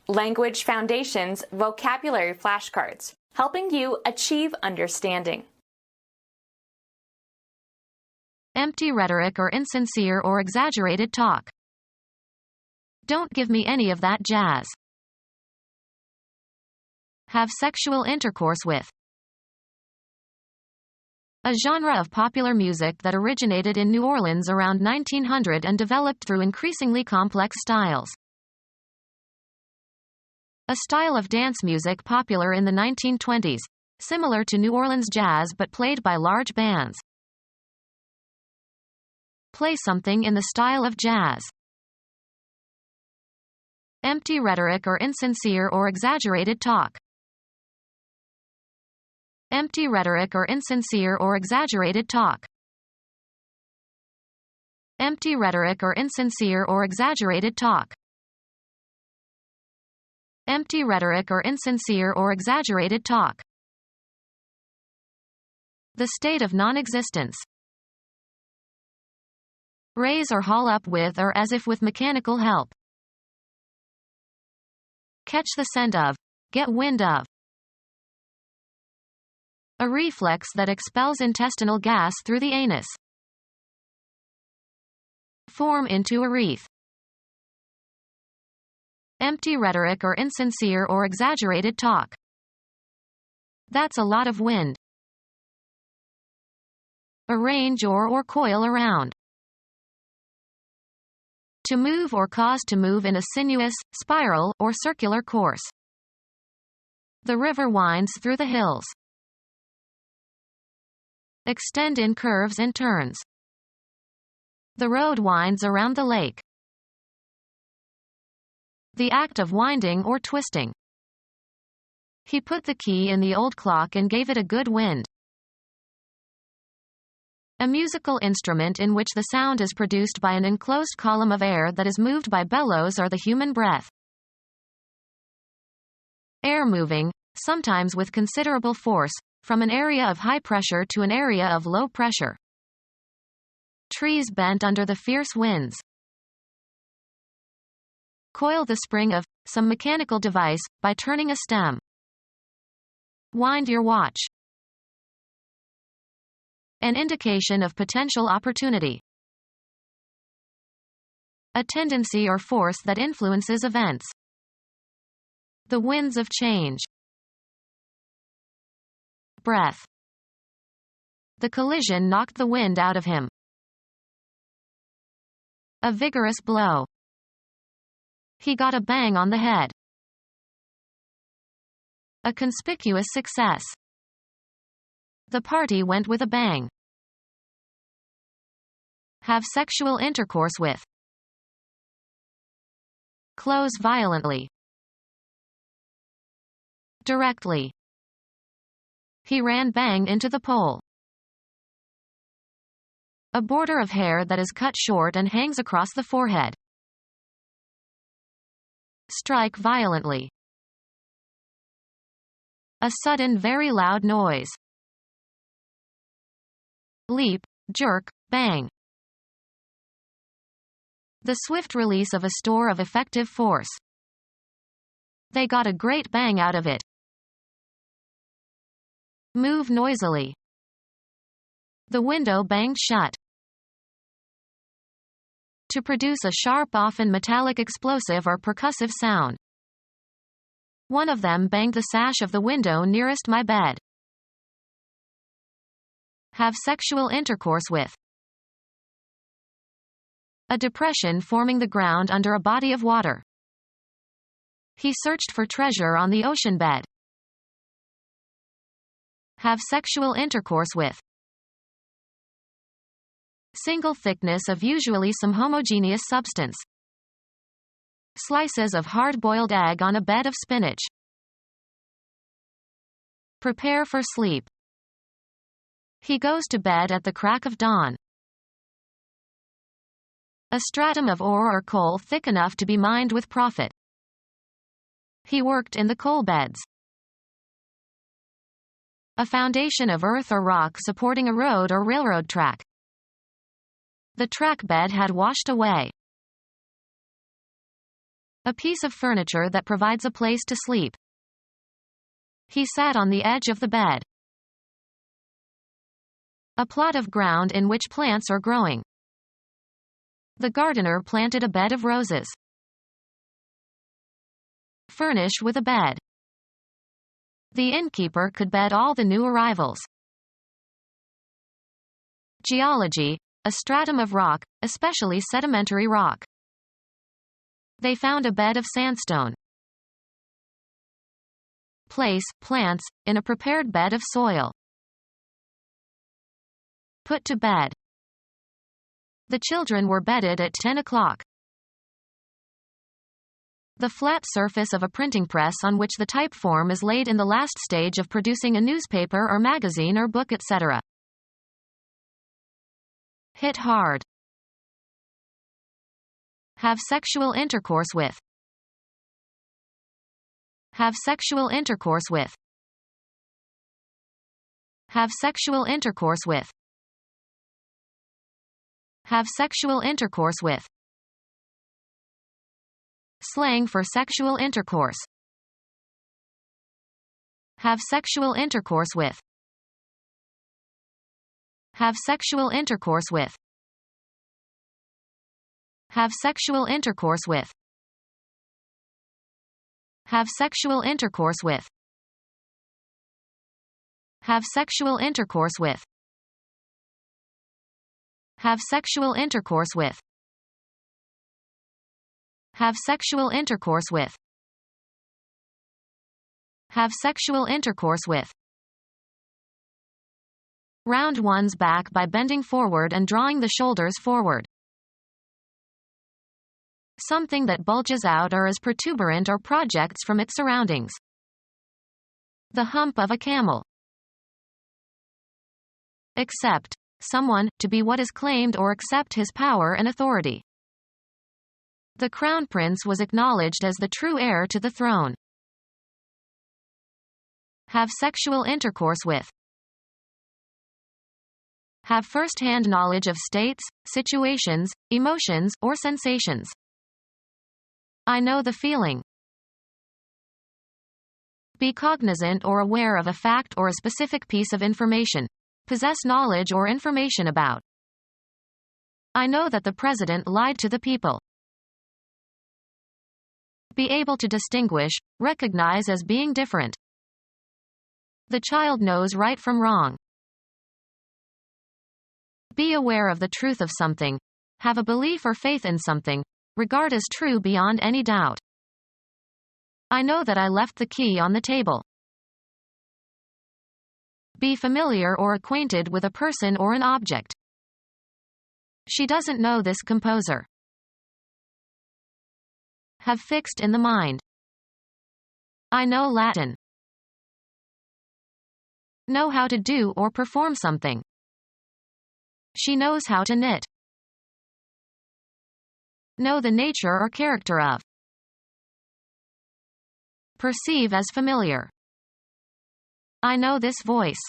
Language Foundations Vocabulary Flashcards, helping you achieve understanding. Empty rhetoric or insincere or exaggerated talk. Don't give me any of that jazz. Have sexual intercourse with. A genre of popular music that originated in New Orleans around 1900 and developed through increasingly complex styles. A style of dance music popular in the 1920s, similar to New Orleans jazz but played by large bands. Play something in the style of jazz. Empty rhetoric or insincere or exaggerated talk. Empty rhetoric or insincere or exaggerated talk. Empty rhetoric or insincere or exaggerated talk. Empty rhetoric or insincere or exaggerated talk. The state of non-existence. Raise or haul up with or as if with mechanical help. Catch the scent of. Get wind of. A reflex that expels intestinal gas through the anus. Form into a wreath. Empty rhetoric or insincere or exaggerated talk. That's a lot of wind. Arrange or coil around. To move or cause to move in a sinuous, spiral, or circular course. The river winds through the hills. Extend in curves and turns. The road winds around the lake. The act of winding or twisting. He put the key in the old clock and gave it a good wind. A musical instrument in which the sound is produced by an enclosed column of air that is moved by bellows or the human breath. Air moving, sometimes with considerable force, from an area of high pressure to an area of low pressure. Trees bent under the fierce winds. Coil the spring of some mechanical device by turning a stem. Wind your watch. An indication of potential opportunity. A tendency or force that influences events. The winds of change. Breath. The collision knocked the wind out of him. A vigorous blow. He got a bang on the head. A conspicuous success. The party went with a bang. Have sexual intercourse with. Close violently. Directly. He ran bang into the pole. A border of hair that is cut short and hangs across the forehead. Strike violently. A sudden very loud noise. Leap, jerk, bang. The swift release of a store of effective force. They got a great bang out of it. Move noisily. The window banged shut. To produce a sharp, often metallic explosive or percussive sound. One of them banged the sash of the window nearest my bed. Have sexual intercourse with. A depression forming the ground under a body of water. He searched for treasure on the ocean bed. Have sexual intercourse with. Single thickness of usually some homogeneous substance. Slices of hard-boiled egg on a bed of spinach. Prepare for sleep. He goes to bed at the crack of dawn. A stratum of ore or coal thick enough to be mined with profit. He worked in the coal beds. A foundation of earth or rock supporting a road or railroad track. The track bed had washed away. A piece of furniture that provides a place to sleep. He sat on the edge of the bed. A plot of ground in which plants are growing. The gardener planted a bed of roses. Furnish with a bed. The innkeeper could bed all the new arrivals. Geology, a stratum of rock, especially sedimentary rock. They found a bed of sandstone. Place plants in a prepared bed of soil. Put to bed. The children were bedded at 10 o'clock. The flat surface of a printing press on which the type form is laid in the last stage of producing a newspaper or magazine or book, etc. Hit hard. Have sexual intercourse with. Have sexual intercourse with. Have sexual intercourse with. Have sexual intercourse with. Slang for sexual intercourse. Have sexual intercourse with. Have sexual intercourse with. Have sexual intercourse with. Have sexual intercourse with. Have sexual intercourse with. Have sexual intercourse with. Have sexual intercourse with. Have sexual intercourse with. Round one's back by bending forward and drawing the shoulders forward. Something that bulges out or is protuberant or projects from its surroundings. The hump of a camel. Accept. Someone, to be what is claimed or accept his power and authority. The crown prince was acknowledged as the true heir to the throne. Have sexual intercourse with. Have first-hand knowledge of states, situations, emotions, or sensations. I know the feeling. Be cognizant or aware of a fact or a specific piece of information. Possess knowledge or information about. I know that the president lied to the people. Be able to distinguish, recognize as being different. The child knows right from wrong. Be aware of the truth of something. Have a belief or faith in something. Regard as true beyond any doubt. I know that I left the key on the table. Be familiar or acquainted with a person or an object. She doesn't know this composer. Have fixed in the mind. I know Latin. Know how to do or perform something. She knows how to knit. Know the nature or character of. Perceive as familiar. I know this voice.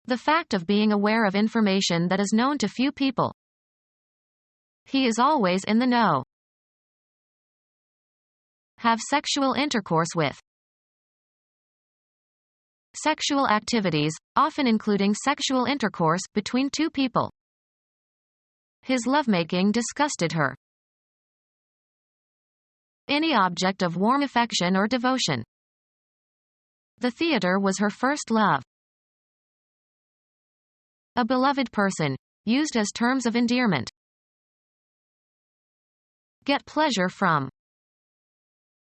The fact of being aware of information that is known to few people. He is always in the know. Have sexual intercourse with. Sexual activities, often including sexual intercourse, between two people. His lovemaking disgusted her. Any object of warm affection or devotion. The theater was her first love. A beloved person, used as terms of endearment. Get pleasure from.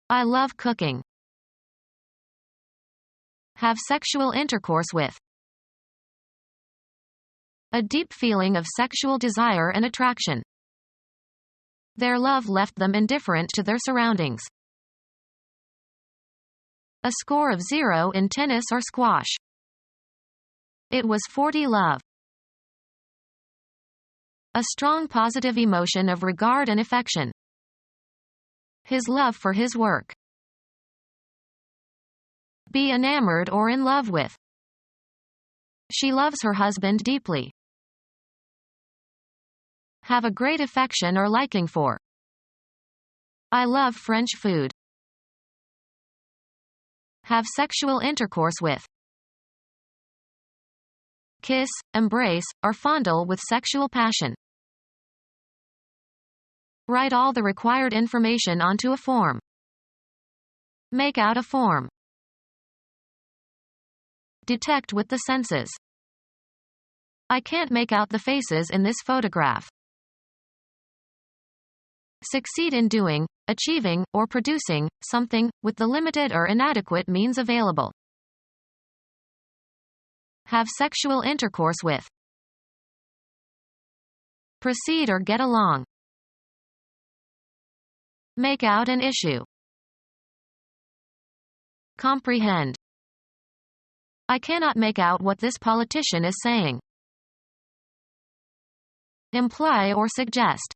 I love cooking. Have sexual intercourse with. A deep feeling of sexual desire and attraction. Their love left them indifferent to their surroundings. A score of 0 in tennis or squash. It was 40 love. A strong positive emotion of regard and affection. His love for his work. Be enamored or in love with. She loves her husband deeply. Have a great affection or liking for. I love French food. Have sexual intercourse with. Kiss, embrace, or fondle with sexual passion. Write all the required information onto a form. Make out a form. Detect with the senses. I can't make out the faces in this photograph. Succeed in doing, achieving, or producing something with the limited or inadequate means available. Have sexual intercourse with. Proceed or get along. Make out an issue. Comprehend. I cannot make out what this politician is saying. Imply or suggest.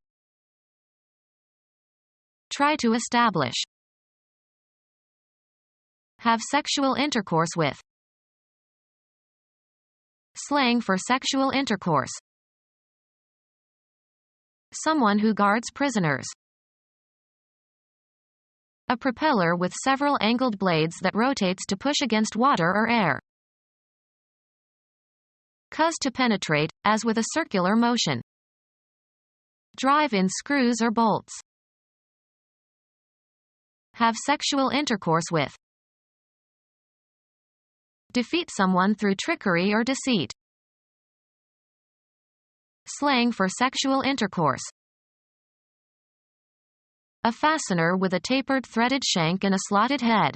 Try to establish. Have sexual intercourse with. Slang for sexual intercourse. Someone who guards prisoners. A propeller with several angled blades that rotates to push against water or air. Cause to penetrate, as with a circular motion. Drive in screws or bolts. Have sexual intercourse with. Defeat someone through trickery or deceit. Slang for sexual intercourse. A fastener with a tapered threaded shank and a slotted head.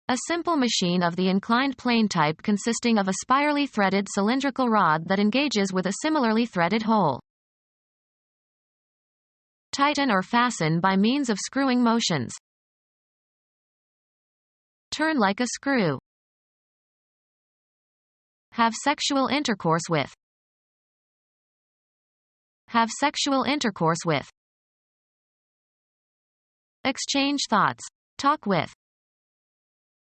A simple machine of the inclined plane type consisting of a spirally threaded cylindrical rod that engages with a similarly threaded hole. Tighten or fasten by means of screwing motions. Turn like a screw. Have sexual intercourse with. Have sexual intercourse with. Exchange thoughts. Talk with.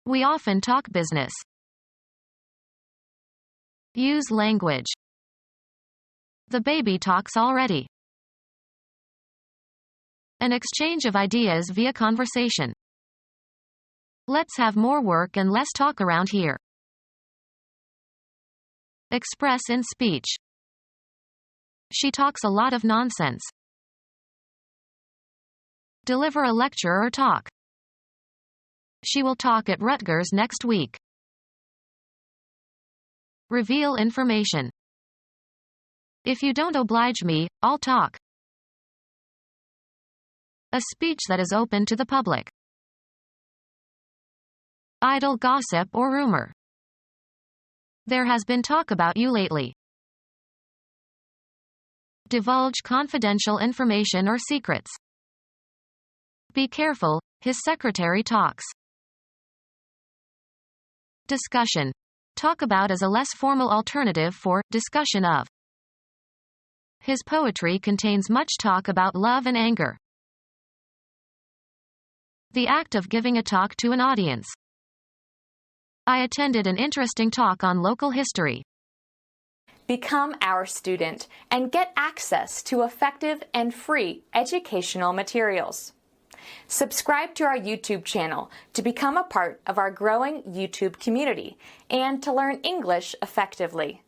We often talk business. Use language. The baby talks already. An exchange of ideas via conversation. Let's have more work and less talk around here. Express in speech. She talks a lot of nonsense. Deliver a lecture or talk. She will talk at Rutgers next week. Reveal information. If you don't oblige me, I'll talk. A speech that is open to the public. Idle gossip or rumor. There has been talk about you lately. Divulge confidential information or secrets. Be careful, his secretary talks. Discussion. Talk about as a less formal alternative for discussion of. His poetry contains much talk about love and anger. The act of giving a talk to an audience. I attended an interesting talk on local history. Become our student and get access to effective and free educational materials. Subscribe to our YouTube channel to become a part of our growing YouTube community and to learn English effectively.